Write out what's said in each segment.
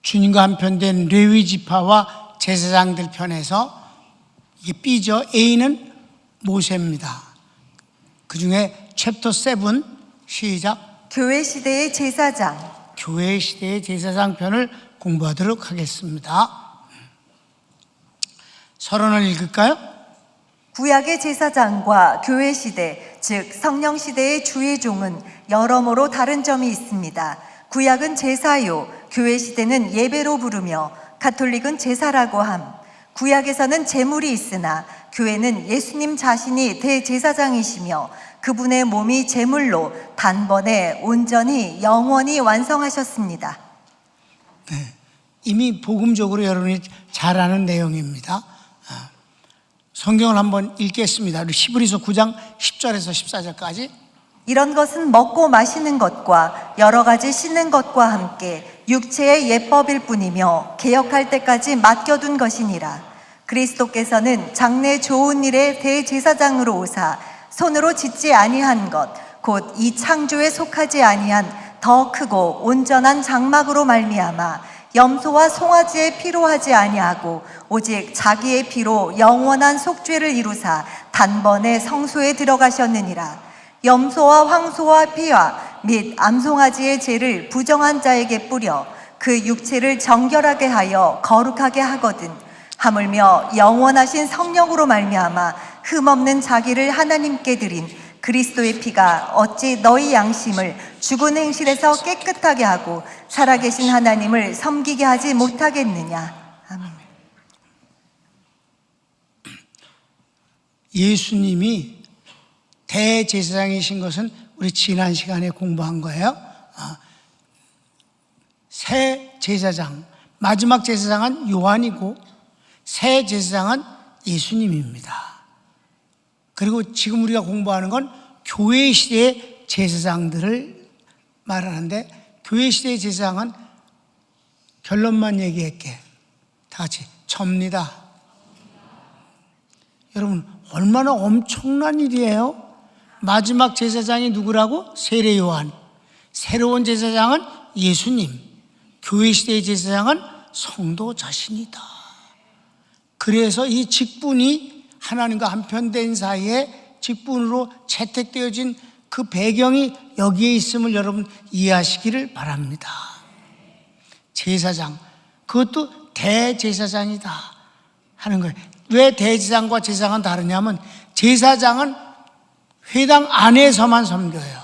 주님과 한편된 레위 지파와 제사장들 편에서 이게 B죠. A는 모세입니다. 그 중에 챕터 7 시작. 교회 시대의 제사장. 교회 시대의 제사장 편을 공부하도록 하겠습니다. 서론을 읽을까요? 구약의 제사장과 교회 시대, 즉 성령 시대의 주의 종은 여러모로 다른 점이 있습니다. 구약은 제사요, 교회 시대는 예배로 부르며 가톨릭은 제사라고 함. 구약에서는 제물이 있으나 교회는 예수님 자신이 대제사장이시며 그분의 몸이 제물로 단번에 온전히 영원히 완성하셨습니다. 네, 이미 복음적으로 여러분이 잘 아는 내용입니다. 성경을 한번 읽겠습니다. 우리 히브리서 9장 10절에서 14절까지. 이런 것은 먹고 마시는 것과 여러 가지 씻는 것과 함께 육체의 예법일 뿐이며 개역할 때까지 맡겨둔 것이니라. 그리스도께서는 장래 좋은 일의 대제사장으로 오사 손으로 짓지 아니한 것, 곧 이 창조에 속하지 아니한 더 크고 온전한 장막으로 말미암아 염소와 송아지의 피로 하지 아니하고 오직 자기의 피로 영원한 속죄를 이루사 단번에 성소에 들어가셨느니라. 염소와 황소와 피와 및 암송아지의 죄를 부정한 자에게 뿌려 그 육체를 정결하게 하여 거룩하게 하거든. 하물며 영원하신 성령으로 말미암아 흠없는 자기를 하나님께 드린 그리스도의 피가 어찌 너희 양심을 죽은 행실에서 깨끗하게 하고 살아계신 하나님을 섬기게 하지 못하겠느냐. 아멘. 예수님이 대제사장이신 것은 우리 지난 시간에 공부한 거예요. 새 제사장, 마지막 제사장은 요한이고 새 제사장은 예수님입니다. 그리고 지금 우리가 공부하는 건 교회 시대의 제사장들을 말하는데, 교회 시대의 제사장은 결론만 얘기할게. 다 같이 접니다. 여러분, 얼마나 엄청난 일이에요. 마지막 제사장이 누구라고? 세례 요한. 새로운 제사장은 예수님. 교회 시대의 제사장은 성도 자신이다. 그래서 이 직분이 하나님과 한편된 사이에 직분으로 채택되어진 그 배경이 여기에 있음을 여러분 이해하시기를 바랍니다. 제사장, 그것도 대제사장이다 하는 거예요. 왜 대제사장과 제사장은 다르냐면, 제사장은 회당 안에서만 섬겨요.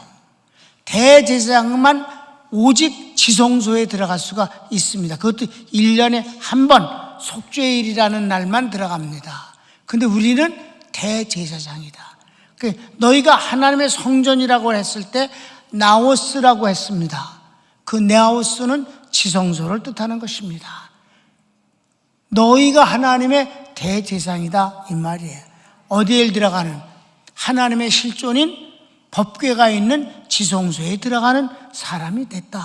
대제사장만 오직 지성소에 들어갈 수가 있습니다. 그것도 1년에 한 번 속죄일이라는 날만 들어갑니다. 근데 우리는 대제사장이다. 너희가 하나님의 성전이라고 했을 때 나오스라고 했습니다. 그 네아오스는 지성소를 뜻하는 것입니다. 너희가 하나님의 대제사장이다 이 말이에요. 어디에 들어가는? 하나님의 실존인 법궤가 있는 지성소에 들어가는 사람이 됐다.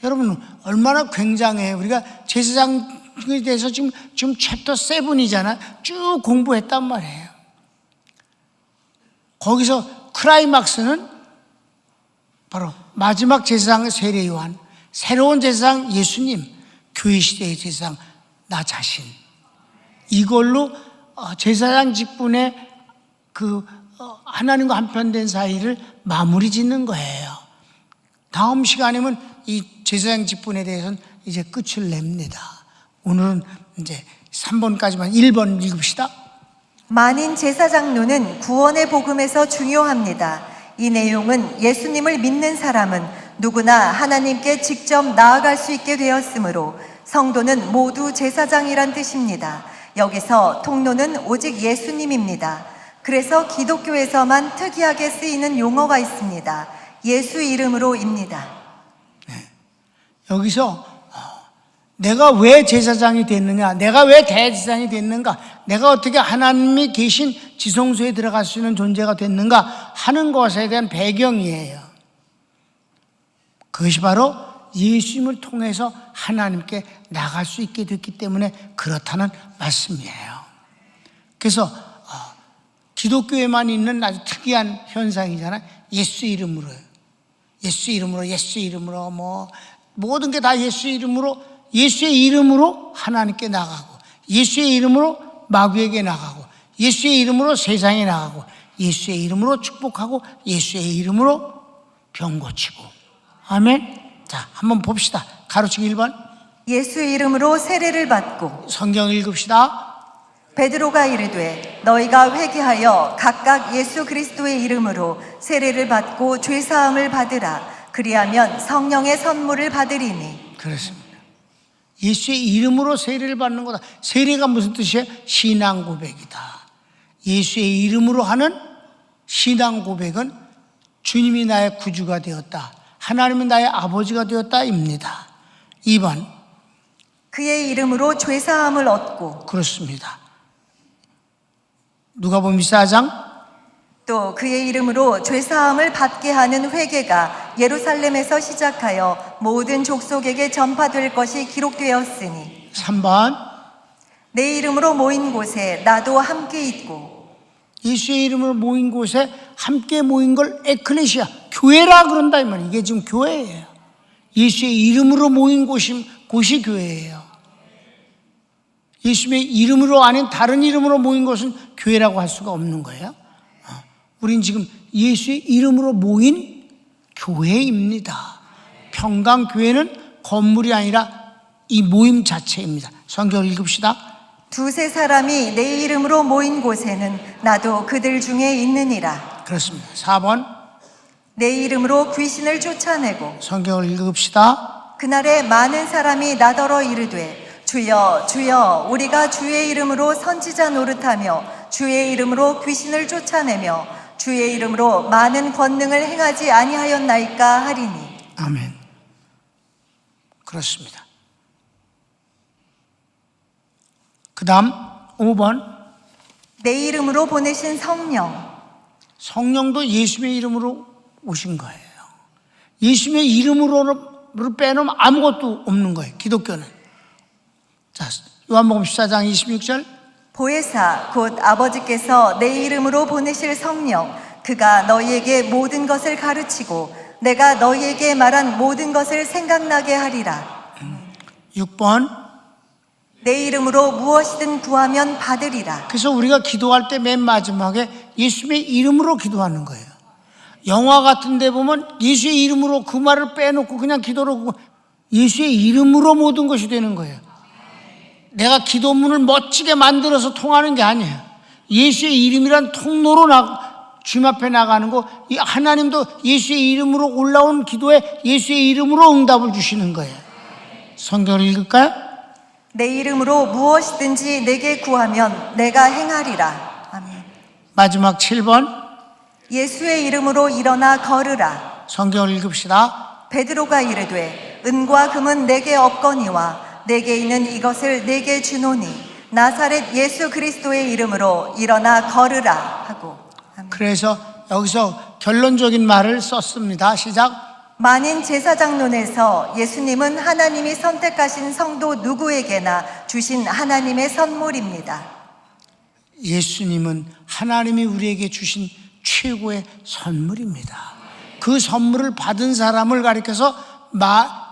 여러분, 얼마나 굉장해요. 우리가 제사장에 대해서 지금 챕터 7이잖아. 쭉 공부했단 말이에요. 거기서 클라이막스는 바로 마지막 제사장 세례 요한, 새로운 제사장 예수님, 교회 시대의 제사장 나 자신. 이걸로 제사장 직분의 하나님과 한편된 사이를 마무리 짓는 거예요. 다음 시간이면 이 제사장 직분에 대해서는 이제 끝을 냅니다. 오늘은 이제 3번까지만 1번 읽읍시다. 만인 제사장로는 구원의 복음에서 중요합니다. 이 내용은 예수님을 믿는 사람은 누구나 하나님께 직접 나아갈 수 있게 되었으므로 성도는 모두 제사장이란 뜻입니다. 여기서 통로는 오직 예수님입니다. 그래서 기독교에서만 특이하게 쓰이는 용어가 있습니다. 예수 이름으로입니다. 네. 여기서 내가 왜 제사장이 됐느냐, 내가 왜 대제사장이 됐는가, 내가 어떻게 하나님이 계신 지성소에 들어갈 수 있는 존재가 됐는가 하는 것에 대한 배경이에요. 그것이 바로 예수님을 통해서 하나님께 나갈 수 있게 됐기 때문에 그렇다는 말씀이에요. 그래서 기독교에만 있는 아주 특이한 현상이잖아요. 예수 이름으로, 예수 이름으로, 예수 이름으로, 모든 게 다 예수 이름으로 예수의 이름으로 하나님께 나가고, 예수의 이름으로 마귀에게 나가고, 예수의 이름으로 세상에 나가고, 예수의 이름으로 축복하고, 예수의 이름으로 병 고치고. 아멘. 자, 한번 봅시다. 가로치기 1번. 예수 이름으로 세례를 받고. 성경 읽읍시다. 베드로가 이르되 너희가 회개하여 각각 예수 그리스도의 이름으로 세례를 받고 죄 사함을 받으라. 그리하면 성령의 선물을 받으리니. 그렇습니다. 예수의 이름으로 세례를 받는 거다. 세례가 무슨 뜻이에요? 신앙 고백이다. 예수의 이름으로 하는 신앙 고백은 주님이 나의 구주가 되었다, 하나님이 나의 아버지가 되었다입니다. 2번. 그의 이름으로 죄 사함을 얻고. 그렇습니다. 누가복음 24장. 또 그의 이름으로 죄 사함을 받게 하는 회개가 예루살렘에서 시작하여 모든 족속에게 전파될 것이 기록되었으니. 3번. 내 이름으로 모인 곳에 나도 함께 있고. 예수의 이름으로 모인 곳에 함께 모인 걸 에클레시아, 교회라 그런다 이 말이에요. 이게 지금 교회예요. 예수의 이름으로 모인 곳이 교회예요. 예수의 이름으로 아닌 다른 이름으로 모인 것은 교회라고 할 수가 없는 거예요. 우린 지금 예수의 이름으로 모인 교회입니다. 평강교회는 건물이 아니라 이 모임 자체입니다. 성경을 읽읍시다. 두세 사람이 내 이름으로 모인 곳에는 나도 그들 중에 있느니라. 그렇습니다. 4번. 내 이름으로 귀신을 쫓아내고. 성경을 읽읍시다. 그날에 많은 사람이 나더러 이르되 주여 주여 우리가 주의 이름으로 선지자 노릇하며 주의 이름으로 귀신을 쫓아내며 주의 이름으로 많은 권능을 행하지 아니하였나이까 하리니. 아멘. 그렇습니다. 그 다음 5번. 내 이름으로 보내신 성령. 성령도 예수의 이름으로 오신 거예요. 예수의 이름으로 빼놓으면 아무것도 없는 거예요, 기독교는. 자, 요한복음 14장 26절. 보혜사 곧 아버지께서 내 이름으로 보내실 성령 그가 너희에게 모든 것을 가르치고 내가 너희에게 말한 모든 것을 생각나게 하리라. 6번. 내 이름으로 무엇이든 구하면 받으리라. 그래서 우리가 기도할 때 맨 마지막에 예수의 이름으로 기도하는 거예요. 영화 같은 데 보면 예수의 이름으로 그 말을 빼놓고 그냥 기도로, 예수의 이름으로 모든 것이 되는 거예요. 내가 기도문을 멋지게 만들어서 통하는 게 아니에요. 예수의 이름이란 통로로 주님 앞에 나가는 거, 하나님도 예수의 이름으로 올라온 기도에 예수의 이름으로 응답을 주시는 거예요. 성경을 읽을까요? 내 이름으로 무엇이든지 내게 구하면 내가 행하리라. 아멘. 마지막 7번. 예수의 이름으로 일어나 걸으라. 성경을 읽읍시다. 베드로가 이르되 은과 금은 내게 없거니와 내게 있는 이것을 내게 주노니 나사렛 예수 그리스도의 이름으로 일어나 걸으라 하고. 아멘. 그래서 여기서 결론적인 말을 썼습니다. 시작. 만인 제사장론에서 예수님은 하나님이 선택하신 성도 누구에게나 주신 하나님의 선물입니다. 예수님은 하나님이 우리에게 주신 최고의 선물입니다. 그 선물을 받은 사람을 가리켜서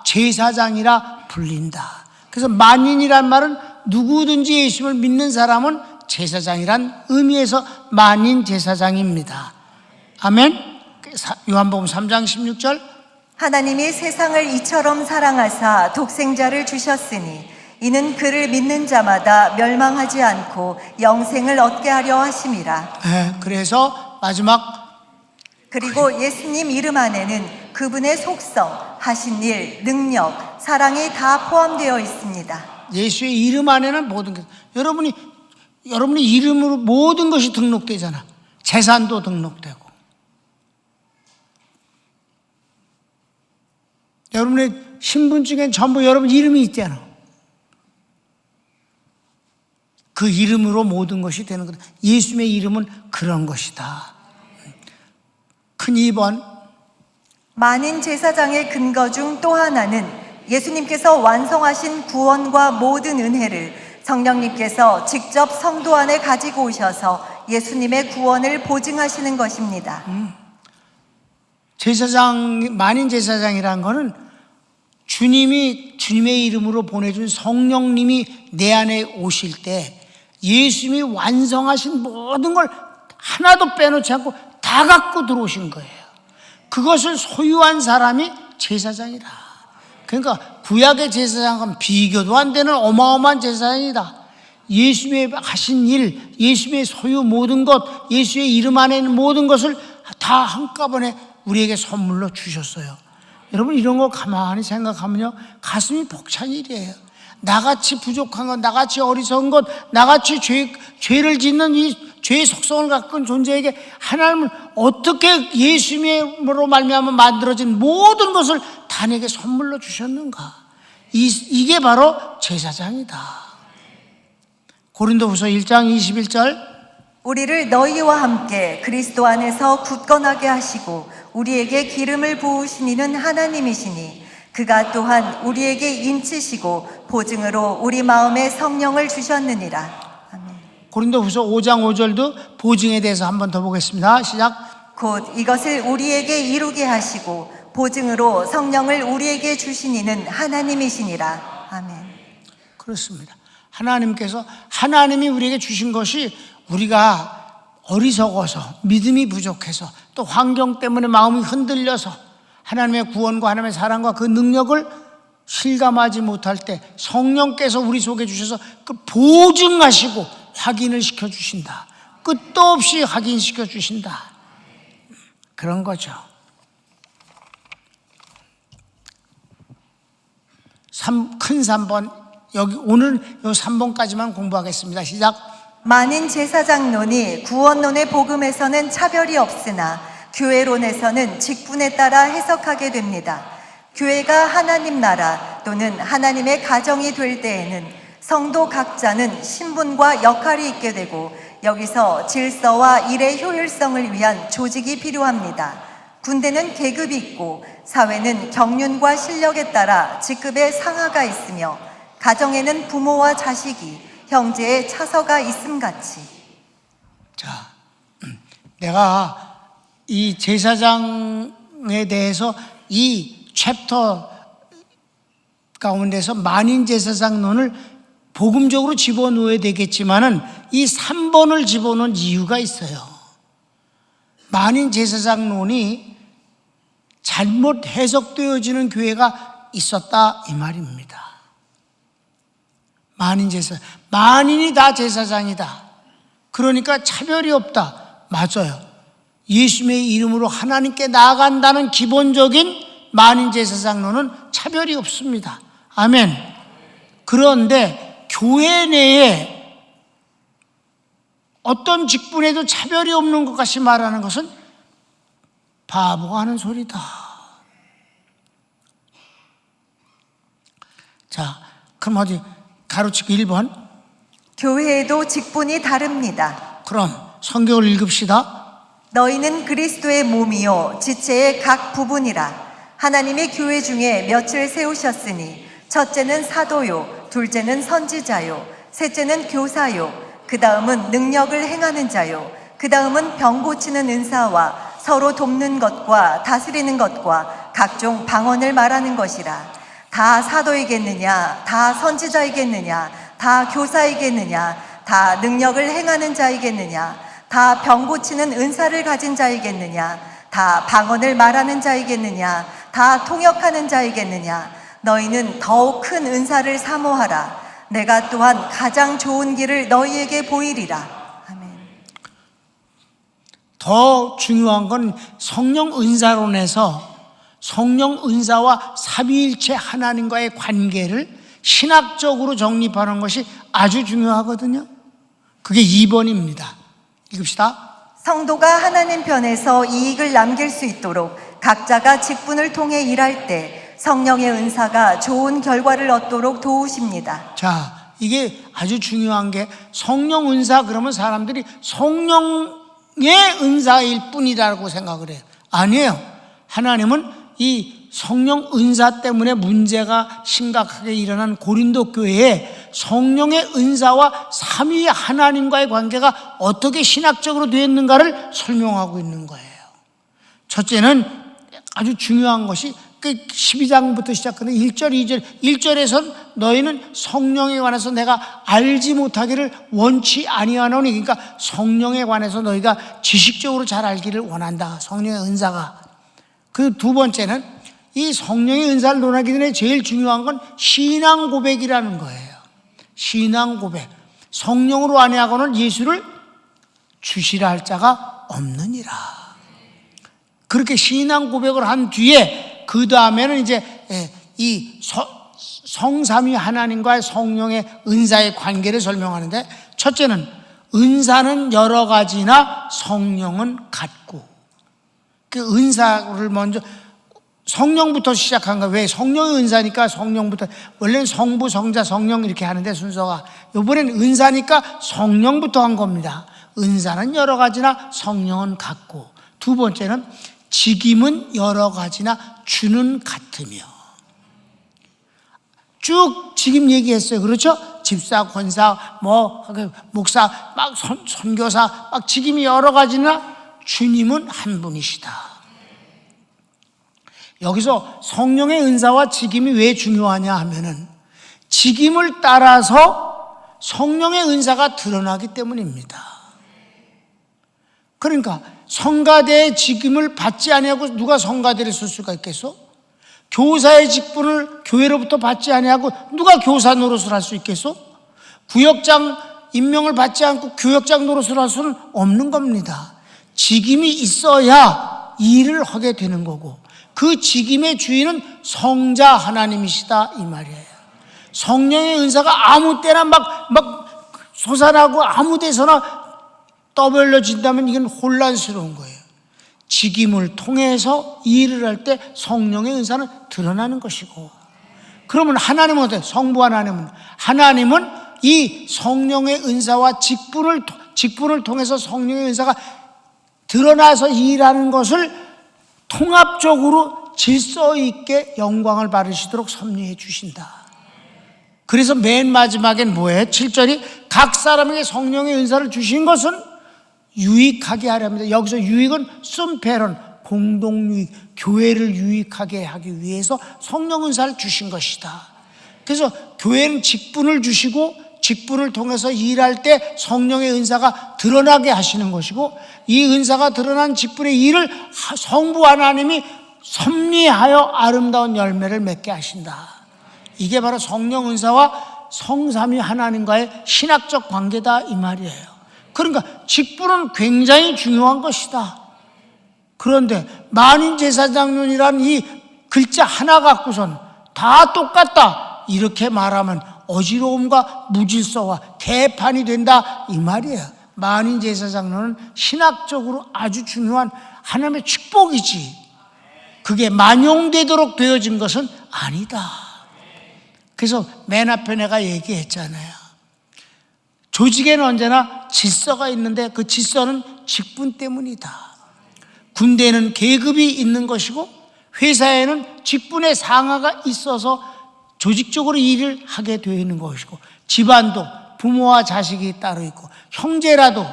제사장이라 불린다. 그래서 만인이란 말은 누구든지 예수님을 믿는 사람은 제사장이란 의미에서 만인 제사장입니다. 아멘. 요한복음 3장 16절. 하나님이 세상을 이처럼 사랑하사 독생자를 주셨으니 이는 그를 믿는 자마다 멸망하지 않고 영생을 얻게 하려 하심이라. 그래서 마지막. 그리고 예수님 이름 안에는 그분의 속성, 하신 일, 능력, 사랑이 다 포함되어 있습니다. 예수의 이름 안에는 모든 것. 여러분이 이름으로 모든 것이 등록되잖아. 재산도 등록되고. 여러분의 신분증엔 전부 여러분 이름이 있잖아. 그 이름으로 모든 것이 되는 거다. 예수님의 이름은 그런 것이다. 큰 2번. 만인 제사장의 근거 중 또 하나는 예수님께서 완성하신 구원과 모든 은혜를 성령님께서 직접 성도 안에 가지고 오셔서 예수님의 구원을 보증하시는 것입니다. 만인 제사장이라는 거는 주님이 주님의 이름으로 보내준 성령님이 내 안에 오실 때 예수님이 완성하신 모든 걸 하나도 빼놓지 않고 다 갖고 들어오신 거예요. 그것을 소유한 사람이 제사장이다. 그러니까 구약의 제사장은 비교도 안 되는 어마어마한 제사장이다. 예수님의 하신 일, 예수님의 소유 모든 것, 예수의 이름 안에 있는 모든 것을 다 한꺼번에 우리에게 선물로 주셨어요. 여러분, 이런 거 가만히 생각하면요, 가슴이 벅찬 일이에요. 나같이 부족한 것, 나같이 어리석은 것, 나같이 죄를 짓는 이 죄의 속성을 갖고 있는 존재에게 하나님은 어떻게 예수님으로 말미암아 만들어진 모든 것을 다 내게 선물로 주셨는가? 이게 바로 제사장이다. 고린도후서 1장 21절, 우리를 너희와 함께 그리스도 안에서 굳건하게 하시고 우리에게 기름을 부으신 이는 하나님이시니 그가 또한 우리에게 인치시고 보증으로 우리 마음에 성령을 주셨느니라. 아멘. 고린도후서 5장 5절도 보증에 대해서 한 번 더 보겠습니다. 시작. 곧 이것을 우리에게 이루게 하시고 보증으로 성령을 우리에게 주신 이는 하나님이시니라. 아멘. 그렇습니다. 하나님이 우리에게 주신 것이 우리가 어리석어서 믿음이 부족해서 또 환경 때문에 마음이 흔들려서 하나님의 구원과 하나님의 사랑과 그 능력을 실감하지 못할 때 성령께서 우리 속에 주셔서 그 보증하시고 확인을 시켜주신다. 끝도 없이 확인시켜 주신다. 그런 거죠. 큰 3번, 여기 오늘 요 3번까지만 공부하겠습니다. 시작. 만인 제사장론이 구원론의 복음에서는 차별이 없으나 교회론에서는 직분에 따라 해석하게 됩니다. 교회가 하나님 나라 또는 하나님의 가정이 될 때에는 성도 각자는 신분과 역할이 있게 되고 여기서 질서와 일의 효율성을 위한 조직이 필요합니다. 군대는 계급이 있고 사회는 경륜과 실력에 따라 직급의 상하가 있으며 가정에는 부모와 자식이 형제의 차서가 있음같이. 자, 내가 이 제사장에 대해서 이 챕터 가운데서 만인 제사장론을 복음적으로 집어넣어야 되겠지만은 이 3번을 집어넣은 이유가 있어요. 만인 제사장론이 잘못 해석되어지는 교회가 있었다 이 말입니다. 만인이 다 제사장이다. 그러니까 차별이 없다. 맞아요. 예수님의 이름으로 하나님께 나아간다는 기본적인 만인 제사장론은 차별이 없습니다. 아멘. 그런데 교회 내에 어떤 직분에도 차별이 없는 것 같이 말하는 것은 바보가 하는 소리다. 자, 그럼 어디 가로치고 1번. 교회에도 직분이 다릅니다. 그럼 성경을 읽읍시다. 너희는 그리스도의 몸이요 지체의 각 부분이라. 하나님의 교회 중에 몇을 세우셨으니 첫째는 사도요, 둘째는 선지자요, 셋째는 교사요, 그 다음은 능력을 행하는 자요, 그 다음은 병 고치는 은사와 서로 돕는 것과 다스리는 것과 각종 방언을 말하는 것이라. 다 사도이겠느냐, 다 선지자이겠느냐, 다 교사이겠느냐, 다 능력을 행하는 자이겠느냐, 다 병 고치는 은사를 가진 자이겠느냐, 다 방언을 말하는 자이겠느냐, 다 통역하는 자이겠느냐. 너희는 더욱 큰 은사를 사모하라. 내가 또한 가장 좋은 길을 너희에게 보이리라. 아멘. 더 중요한 건 성령 은사론에서 성령 은사와 삼위일체 하나님과의 관계를 신학적으로 정립하는 것이 아주 중요하거든요. 그게 2번입니다. 읽읍시다. 성도가 하나님 편에서 이익을 남길 수 있도록 각자가 직분을 통해 일할 때 성령의 은사가 좋은 결과를 얻도록 도우십니다. 자, 이게 아주 중요한 게 성령 은사 그러면 사람들이 성령의 은사일 뿐이라고 생각을 해요. 아니에요. 하나님은 이 성령 은사 때문에 문제가 심각하게 일어난 고린도 교회에 성령의 은사와 삼위 하나님과의 관계가 어떻게 신학적으로 되어 있는가를 설명하고 있는 거예요. 첫째는 아주 중요한 것이 그 12장부터 시작하는 1절, 2절, 1절에선 너희는 성령에 관해서 내가 알지 못하기를 원치 아니하노니, 그러니까 성령에 관해서 너희가 지식적으로 잘 알기를 원한다. 성령의 은사가. 그 두 번째는 이 성령의 은사를 논하기 전에 제일 중요한 건 신앙 고백이라는 거예요. 신앙 고백. 성령으로 안위하고는 예수를 주시라 할 자가 없느니라. 그렇게 신앙 고백을 한 뒤에 그 다음에는 이제 이 성삼위 하나님과의 성령의 은사의 관계를 설명하는데, 첫째는 은사는 여러 가지나 성령은 같고, 그 은사를 먼저 성령부터 시작한 거예요. 왜? 성령의 은사니까 성령부터. 원래는 성부, 성자, 성령 이렇게 하는데 순서가, 이번엔 은사니까 성령부터 한 겁니다. 은사는 여러 가지나 성령은 같고, 두 번째는 직임은 여러 가지나 주는 같으며. 쭉 직임 얘기했어요. 그렇죠? 집사, 권사, 목사, 막 선교사, 막 직임이 여러 가지나 주님은 한 분이시다. 여기서 성령의 은사와 직임이 왜 중요하냐 하면은 직임을 따라서 성령의 은사가 드러나기 때문입니다. 그러니까 성가대의 직임을 받지 아니하고 누가 성가대를 쓸 수가 있겠어? 교사의 직분을 교회로부터 받지 아니하고 누가 교사 노릇을 할 수 있겠어? 구역장 임명을 받지 않고 교역장 노릇을 할 수는 없는 겁니다. 직임이 있어야 일을 하게 되는 거고, 그 직임의 주인은 성자 하나님이시다 이 말이에요. 성령의 은사가 아무 때나 막 솟아나고 아무 데서나 떠벌려진다면 이건 혼란스러운 거예요. 직임을 통해서 일을 할 때 성령의 은사는 드러나는 것이고, 그러면 하나님은 어때요? 성부 하나님은 이 성령의 은사와 직분을 통해서 성령의 은사가 드러나서 일하는 것을 통합적으로 질서 있게 영광을 받으시도록 섭리해 주신다. 그래서 맨 마지막엔 뭐예요? 7절이 각 사람에게 성령의 은사를 주신 것은 유익하게 하렵니다. 여기서 유익은 숨페론, 공동유익, 교회를 유익하게 하기 위해서 성령 은사를 주신 것이다. 그래서 교회는 직분을 주시고 직분을 통해서 일할 때 성령의 은사가 드러나게 하시는 것이고, 이 은사가 드러난 직분의 일을 성부 하나님이 섭리하여 아름다운 열매를 맺게 하신다. 이게 바로 성령 은사와 성삼위 하나님과의 신학적 관계다 이 말이에요. 그러니까 직분은 굉장히 중요한 것이다. 그런데 만인제사장론이란 이 글자 하나 갖고선 다 똑같다 이렇게 말하면 어지러움과 무질서와 개판이 된다 이 말이에요. 만인제사장론은 신학적으로 아주 중요한 하나님의 축복이지, 그게 만용되도록 되어진 것은 아니다. 그래서 맨 앞에 내가 얘기했잖아요. 조직에는 언제나 질서가 있는데 그 질서는 직분 때문이다. 군대에는 계급이 있는 것이고 회사에는 직분의 상하가 있어서 조직적으로 일을 하게 되어 있는 것이고, 집안도 부모와 자식이 따로 있고, 형제라도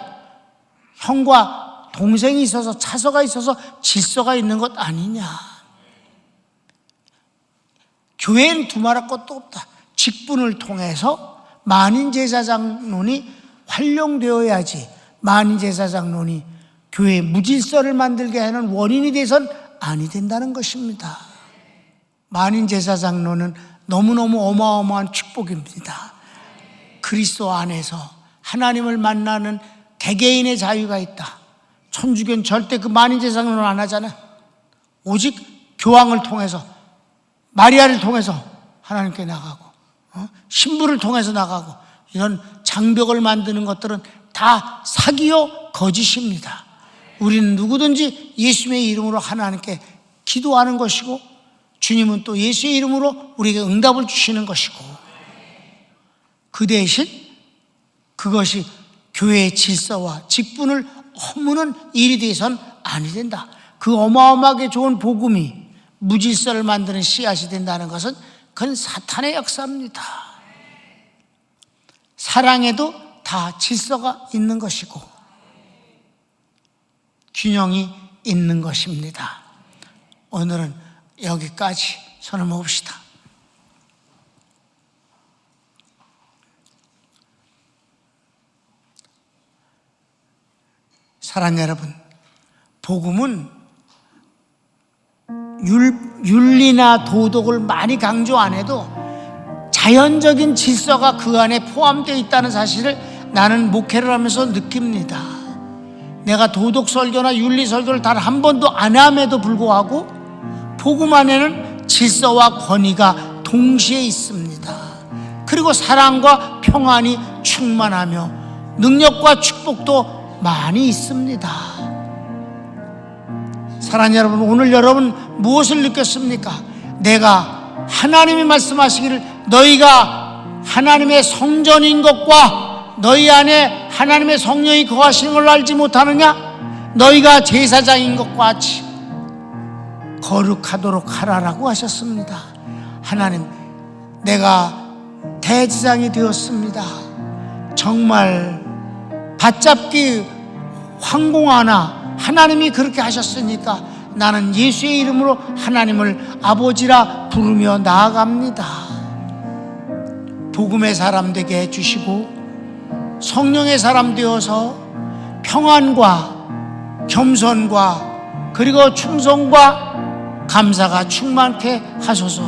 형과 동생이 있어서 차서가 있어서 질서가 있는 것 아니냐. 교회는 두말할 것도 없다. 직분을 통해서 만인제사장론이 활용되어야지, 만인제사장론이 교회의 무질서를 만들게 하는 원인이 돼선 아니 된다는 것입니다. 만인제사장론은 너무너무 어마어마한 축복입니다. 그리스도 안에서 하나님을 만나는 개개인의 자유가 있다. 천주교는 절대 그 만인제사장론 안 하잖아요. 오직 교황을 통해서, 마리아를 통해서 하나님께 나가고, 신부를 통해서 나가고, 이런 장벽을 만드는 것들은 다 사기요 거짓입니다. 우리는 누구든지 예수님의 이름으로 하나님께 기도하는 것이고, 주님은 또 예수의 이름으로 우리에게 응답을 주시는 것이고, 그 대신 그것이 교회의 질서와 직분을 허무는 일이 되어서는 아니 된다. 그 어마어마하게 좋은 복음이 무질서를 만드는 씨앗이 된다는 것은 그건 사탄의 역사입니다. 사랑에도 다 질서가 있는 것이고 균형이 있는 것입니다. 오늘은 여기까지 손을 모읍시다. 사랑하는 여러분, 복음은 윤리나 도덕을 많이 강조 안 해도 자연적인 질서가 그 안에 포함되어 있다는 사실을 나는 목회를 하면서 느낍니다. 내가 도덕 설교나 윤리 설교를 단 한 번도 안 함에도 불구하고 복음 안에는 질서와 권위가 동시에 있습니다. 그리고 사랑과 평안이 충만하며 능력과 축복도 많이 있습니다. 사랑하는 여러분, 오늘 여러분 무엇을 느꼈습니까? 내가 하나님이 말씀하시기를 너희가 하나님의 성전인 것과 너희 안에 하나님의 성령이 거하시는 걸 알지 못하느냐? 너희가 제사장인 것과 같이 거룩하도록 하라라고 하셨습니다. 하나님, 내가 대제사장이 되었습니다. 정말 받잡기 황공하나 하나님이 그렇게 하셨으니까 나는 예수의 이름으로 하나님을 아버지라 부르며 나아갑니다. 복음의 사람 되게 해주시고 성령의 사람 되어서 평안과 겸손과 그리고 충성과 감사가 충만케 하소서.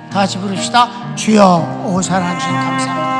다 같이 부릅시다. 주여, 오 사랑하신 감사합니다.